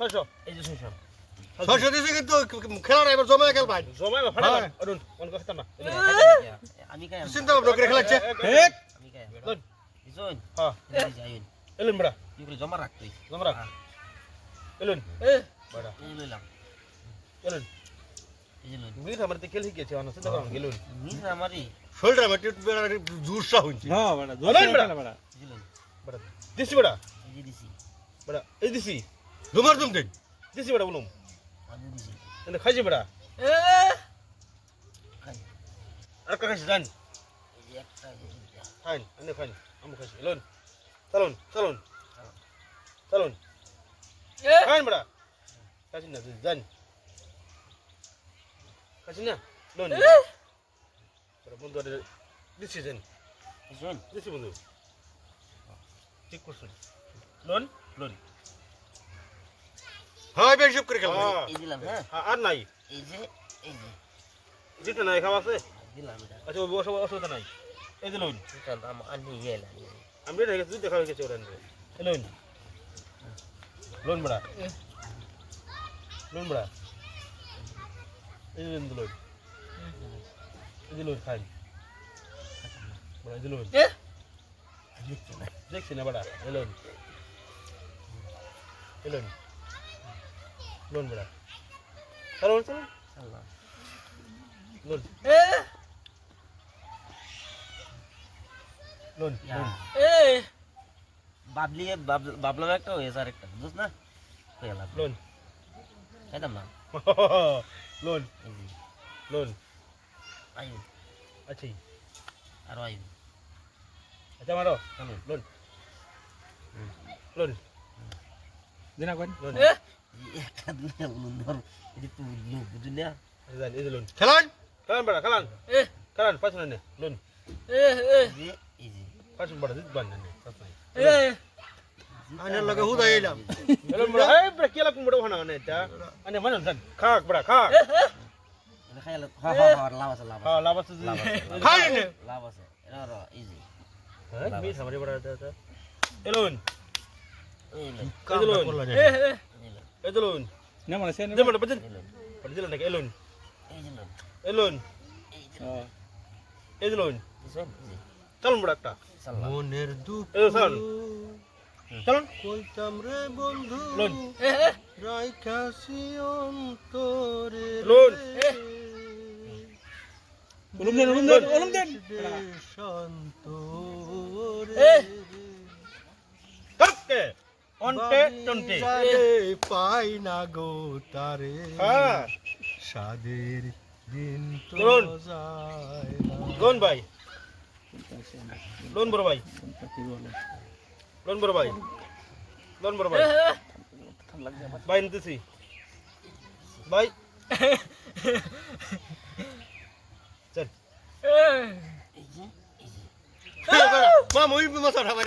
600 এই যে 600 600 দিছি কিন্তু খেলা না এবার জমায় খেল ভাই জমাই বা ফাড়া অরুণ কোন কথা না আমি খাই চিন্তা ভাবনা করে খেলাচ্ছে এক আমি খাই লন দিছুন হ্যাঁ যাইন এলুন বড়া তুই করে জমা রাখ তুই জমা রাখ এলুন বড়া এই লইলাম এলুন এই যে লইন মির আমারতে খেল শিখেছে অন চিন্তা করুন গেলুন নিজ আমারই শোল্ডার মাটি জুরসা হইছে না বড়া জোরে বড়া বড়া এই যে লইন বড়া দিছি বড়া এই যে দিছি বড়া এই দিছি দুমার দুম দেন দিছি বড়া বলুম আমি দিছি এনে খাইছি বড়া খাই আর কা খাইছি জান এই যে একটা এই যে দুইটা খাইন এনে খাইন আমি খাইছি এলুন চলুন চলুন চলুন খাইন বড়া খাইছি না জান খাইছি না লোন বড়া বন্ধু দিছি জান দিছুন দিছি বন্ধু ঠিক করছেন লোন লোন হয় বেশ সব করে খেল এই দিলাম হ্যাঁ আর নাই এই যে দিতে নাই খাওয়া আছে দিলাম এটা আচ্ছা অসুবিধা নাই এই যে লোন এটা আমি আনি গেলাম আমি রেডি গেছি দেখা হয়ে গেছে ওরা লোন লোন বড়া লোন বড়া এই যে লোন এই যে লোন খাই বড়া এই যে লোন দেখছি না বড়া এই লোন এই লোন লোন বড়া চলো চলো আল্লাহ লোন লোন বাবলাম একটা হয়েছে আর একটা বুঝছ না হয়ে গেল লোন খাইতাম না লোন এই যে লোন আয়ু আচ্ছা আর আয়ু আচ্ছা মারো চলো লোন লোন দিনা কোন লোন একটা দুটা ধর এটি তো লোক বুঝলি না জান এই যে লোন খেলান কালান বড়া কালান কালান পাঁচ নে লোন এই যে পাঁচ বড়া দিত বান নে আনার লগে হুদাই এলাম লোন বড়া এই বড়া কেলা কোন বড়া হনা নে তা আনে মান জান খাক বড়া খাক এটা খাইলা হা লাভ আছে হ্যাঁ লাভ আছে খাই নে লাভ আছে এটা আর ইজি হ্যাঁ মি সামনে বড়া তা এই লোন এই লো কাম করলা যায় এই লোন না মানে সে দে বড়া বাজে বাজে না এই লোন এই যে লো এই লোন এই যে এই লোন দিছুন চলুন বড়া একটা সাল্লাহ মনের দুঃখ এই চল চলুন কইতাম রে বন্ধু লোন রাইখাছি অন্তরে লোন ওলম দেন সন্তরে করতে অন্টে টন্টে পাই না গো তারে হ্যাঁ সাদের দিন তো লোন। যায় না লোন ভাই লোন বড় ভাই লোন বড় ভাই লোন বড় ভাই ভাই নিতেছি ভাই চল এই যে মা মই মাছ খাবার